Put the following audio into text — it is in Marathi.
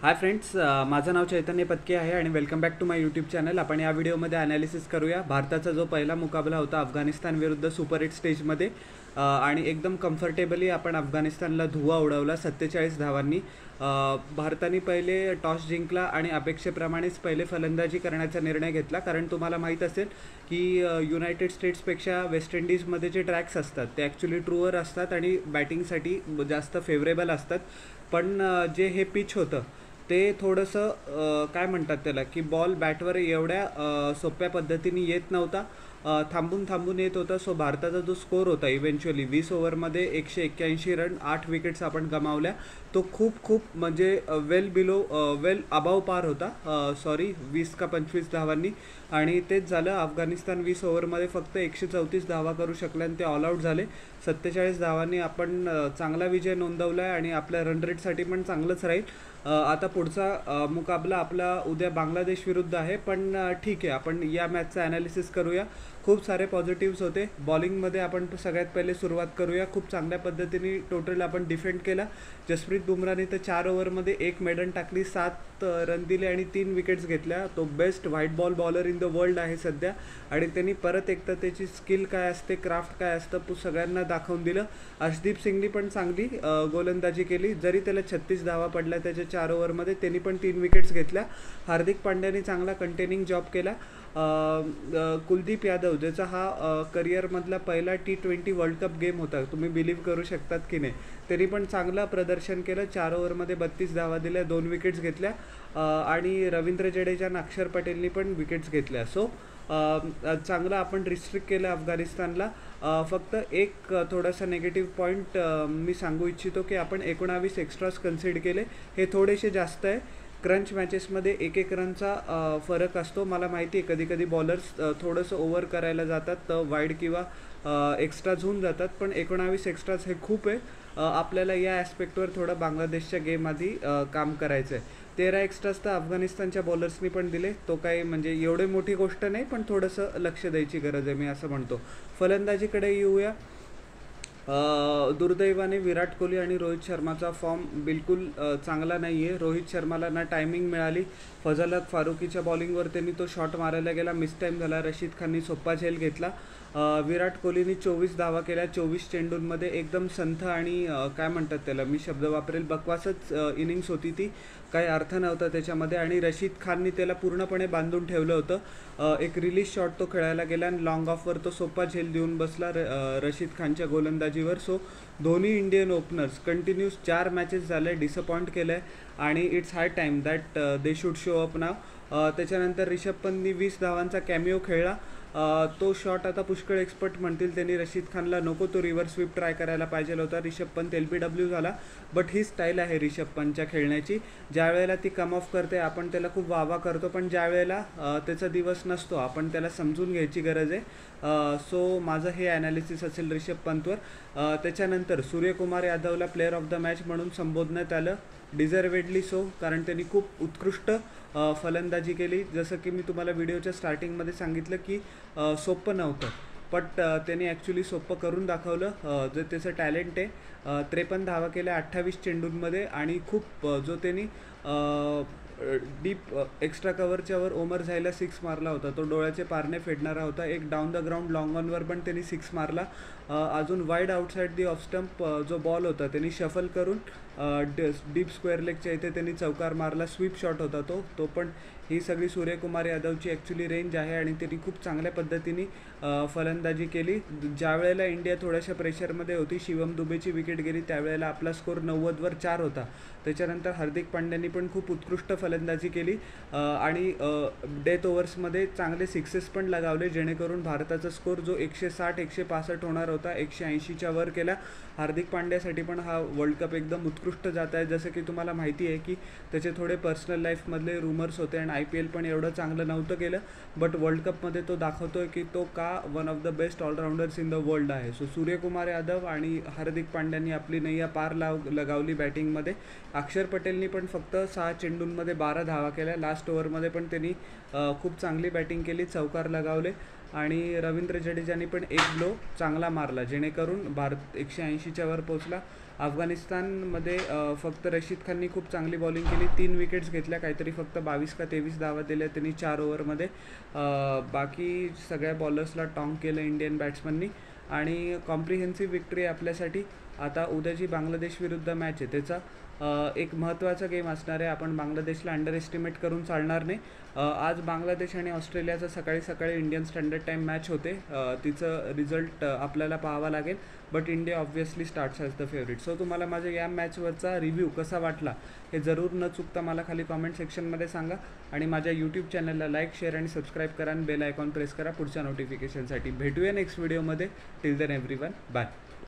हाय फ्रेंड्स, माझं नाव चैतन्य पत्के आहे आणि welcome back to my YouTube channel. आपण या व्हिडिओमध्ये ॲनालिसिस करूया भारताचा जो पहिला मुकाबला होता अफगाणिस्तान विरुद्ध सुपर 8 स्टेजमध्ये. आणि एकदम कम्फर्टेबली आपण अफगाणिस्तानला धुवा उडवला 47 धावांनी. भारताने पहिले टॉस जिंकला आणि अपेक्षेप्रमाणेच पहिले फलंदाजी करण्याचा निर्णय घेतला, कारण तुम्हाला माहीत असेल की युनायटेड स्टेट्सपेक्षा वेस्ट इंडिजमध्ये जे ट्रॅक्स असतात ते ॲक्च्युली ट्रूअर असतात आणि बॅटिंगसाठी जास्त फेवरेबल असतात. पण जे हे पिच होतं ते थोडंसं काय म्हणतात त्याला की बॉल बॅटवर एवढ्या सोप्या पद्धतीने येत नव्हता, थांबून थांबून येत होता. सो भारताचा जो स्कोर होता इव्हेंच्युअली 20 ओव्हरमध्ये 181 रन, 8 विकेट्स आपण गमावल्या. तो खूप खूप म्हणजे वेल अबाव पार होता. सॉरी 20 का 25 धावांनी. आणि तेच झालं, अफगाणिस्तान 20 ओव्हरमध्ये फक्त 134 धावा करू शकले आणि ते ऑल आऊट झाले. 47 धावांनी आपण चांगला विजय नोंदवला आहे आणि आपल्या रन रेटसाठी पण चांगलंच राहील. आता पुढचा मुकाबला आपला उद्या बांगलादेश विरुद्ध आहे. पण ठीक आहे, आपण या मॅचचं ॲनालिसिस करूया. खूप सारे पॉझिटिव्स होते. बॉलिंगमध्ये आपण सगळ्यात पहिले सुरुवात करूया. खूप चांगल्या पद्धतीने टोटल आपण डिफेंड केला. जसप्रीत बुमराहने तर 4 ओव्हरमध्ये 1 मेडन टाकली, 7 रन दिले आणि 3 विकेट्स घेतल्या. तो best white ball bowler in the world आहे सध्या. आणि त्यांनी परत एकदा त्याची स्किल काय असते, क्राफ्ट काय असतं सगळ्यांना दाखवून दिलं. अर्शदीप सिंगनी पण चांगली गोलंदाजी केली. जरी त्याला 36 धावा पडल्या त्याच्या 4 ओव्हरमध्ये, त्यांनी पण 3 विकेट्स घेतल्या. हार्दिक पांड्याने चांगला कंटेनिंग जॉब केला. कुलदीप यादव, ज्याचा हा करिअरमधला पहिला T20 वर्ल्ड कप गेम होता, तुम्ही बिलीव्ह करू शकतात की नाही, त्यांनी पण चांगलं प्रदर्शन केलं. 4 ओव्हरमध्ये 32 धावा दिल्या, 2 विकेट्स घेतल्या. आणि रवींद्र जडेजा आणि अक्षर पटेलनी पण विकेट्स घेतल्या. सो चांगलं आपण रिस्ट्रिक्ट केलं अफगाणिस्तानला. फक्त एक थोडासा निगेटिव्ह पॉईंट मी सांगू इच्छितो की आपण 19 एक्स्ट्रास कन्सिड केले. हे थोडेसे जास्त आहे. क्रंच मॅचेसमध्ये एक रनचा फरक असतो. मला माहिती आहे कधी कधी बॉलर्स थोडंसं ओव्हर करायला जातात, तर वाईड किंवा एक्स्ट्राज होऊन जातात. पण 19 एक्स्ट्राज हे खूप आहे. आपल्याला या ॲस्पेक्टवर थोडं बांगलादेशच्या गेम आधी काम करायचं आहे. 13 एक्स्ट्राज तर अफगाणिस्तानच्या बॉलर्सनी पण दिले. तो काही म्हणजे एवढी मोठी गोष्ट नाही, पण थोडंसं लक्ष द्यायची गरज आहे, मी असं म्हणतो. फलंदाजीकडे येऊया. दुर्दैवाने विराट कोहली आणि रोहित शर्माचा फॉर्म बिलकुल चांगला नाही आहे. रोहित शर्माला ना टायमिंग मिळाली. फजल हक फारुकीच्या बॉलिंगवर त्यांनी तो शॉट मारायला गेला, मिस टाईम झाला. रशीद खाननी सोप्पा झेल घेतला. विराट कोहलीने 24 धावा केल्या 24 चेंडूंमध्ये. एकदम संथ आणि काय म्हणतात त्याला, मी शब्द वापरेल, बकवासच इनिंग्स होती ती. काही अर्थ नव्हता त्याच्यामध्ये. आणि रशीद खाननी त्याला पूर्णपणे बांधून ठेवलं होतं. एक रिलीज शॉट तो खेळायला गेला आणि लॉंग ऑफवर तो सोप्पा झेल देऊन बसला रशीद खानच्या गोलंदाजीवर. सो दोन्ही इंडियन ओपनर्स कंटिन्यूस 4 मॅचेस झाले डिसअपॉइंट केलं आहे. आणि it's high time that they should show up now. त्याच्यानंतर रिषभ पंतनी 20 धावांचा कॅमिओ खेळला. तो शॉट आता पुष्कळ एक्सपर्ट म्हणतील त्यांनी रशीद खानला नको तो रिव्हर्स स्वीप ट्राय करायला पाहिजे होता. रिषभ पंत LBW झाला. बट ही स्टाईल आहे रिषभ पंतच्या खेळण्याची. ज्या वेळेला ती कम ऑफ करते आपण त्याला खूप वावा करतो, पण ज्या वेळेला त्याचा दिवस नसतो आपण त्याला समजून घ्यायची गरज आहे. सो माझं हे ॲनालिसिस असेल रिषभ पंतवर. त्याच्यानंतर सूर्यकुमार यादवला प्लेअर ऑफ द मॅच म्हणून संबोधण्यात आलं, डिझर्वेडली सो, कारण त्यांनी खूप उत्कृष्ट फलंदाजी केली. जसं की मी तुम्हाला व्हिडिओच्या स्टार्टिंगमध्ये सांगितलं की सोपं नव्हतं, बट त्यांनी ॲक्च्युली सोपं करून दाखवलं. जे त्याचं टॅलेंट आहे. 53 धावा केल्या 28 चेंडूंमध्ये. आणि खूप जो त्यांनी डीप एक्स्ट्रा कव्हरच्यावर ओमर झायला 6 मारला होता, तो डोळ्याचे पारणे फेडणारा होता. एक डाऊन द ग्राउंड लॉंग ऑनवर पण त्यांनी 6 मारला. अजून wide outside the off stump जो बॉल होता त्यांनी शफल करून डीप स्क्वेअर लेगच्या इथे त्यांनी चौकार मारला. स्वीप शॉट होता तो पण. ही सगळी सूर्यकुमार यादवची ॲक्च्युली रेंज आहे आणि त्यांनी खूप चांगल्या पद्धतीने फलंदाजी केली. ज्या वेळेला इंडिया थोड्याशा प्रेशरमध्ये होती, शिवम दुबेची विकेट गेली, त्यावेळेला आपला स्कोर 90वर 4 होता. त्याच्यानंतर हार्दिक पांड्यानी पण खूप उत्कृष्ट फलंदाजी केली आणि डेथ ओव्हर्समध्ये चांगले सिक्सेस पण लगावले, जेणेकरून भारताचा स्कोर जो 160-165 होणार होता 180च्या वर केला. हार्दिक पांड्यासाठी पण हा वर्ल्ड कप एकदम उत्कृष्ट जात आहे. जसं की तुम्हाला माहिती आहे की त्याचे थोडे पर्सनल लाईफमधले रूमर्स होते आणि IPL पण एवढं चांगलं नव्हतं केलं, बट वर्ल्ड कपमध्ये तो दाखवतोय की तो का one of the best all-rounders in the world आहे. सो सूर्यकुमार यादव आणि हार्दिक पांड्यांनी आपली नैया पार लगावली बॅटिंगमध्ये. अक्षर पटेलनी पण फक्त 6 चेंडूंमध्ये 12 धावा केल्या. लास्ट ओव्हरमध्ये पण त्यांनी खूप चांगली बॅटिंग केली, चौकार लगावले. आणि रवींद्र जडेजाने पण एक ब्लो चांगला मारला, जेणेकरून भारत 180च्या वर पोचला. अफगाणिस्तानमध्ये फक्त रशीद खाननी खूप चांगली बॉलिंग केली, 3 विकेट्स घेतल्या, काहीतरी फक्त 22 का 23 धावा दिल्या त्यांनी 4 ओव्हरमध्ये. बाकी सगळ्या बॉलर्सला टॉंग केलं इंडियन बॅट्समननी आणि कॉम्प्रिहेन्सिव्ह विक्ट्री आपल्यासाठी. आता उद्या जी बांगलादेश विरुद्ध मॅच आहे त्याचा एक महत्त्वाचा गेम असणार आहे. आपण बांगलादेशला अंडर एस्टिमेट करून चालणार नाही. आज बांगलादेश आणि ऑस्ट्रेलियाचं सकाळी सकाळी इंडियन स्टँडर्ड टाईम मॅच होते. तिचं रिझल्ट आपल्याला पाहावा लागेल, but India obviously starts as the favourite. So तुम्हाला माझ्या या मॅचवरचा रिव्ह्यू कसा वाटला हे जरूर न चुकता मला खाली कॉमेंट सेक्शनमध्ये सांगा आणि माझ्या यूट्यूब चॅनलला लाईक, शेअर आणि सबस्क्राईब करा आणि बेल आयकॉन प्रेस करा पुढच्या नोटिफिकेशनसाठी. भेटूया नेक्स्ट व्हिडिओमध्ये. Till then everyone, bye.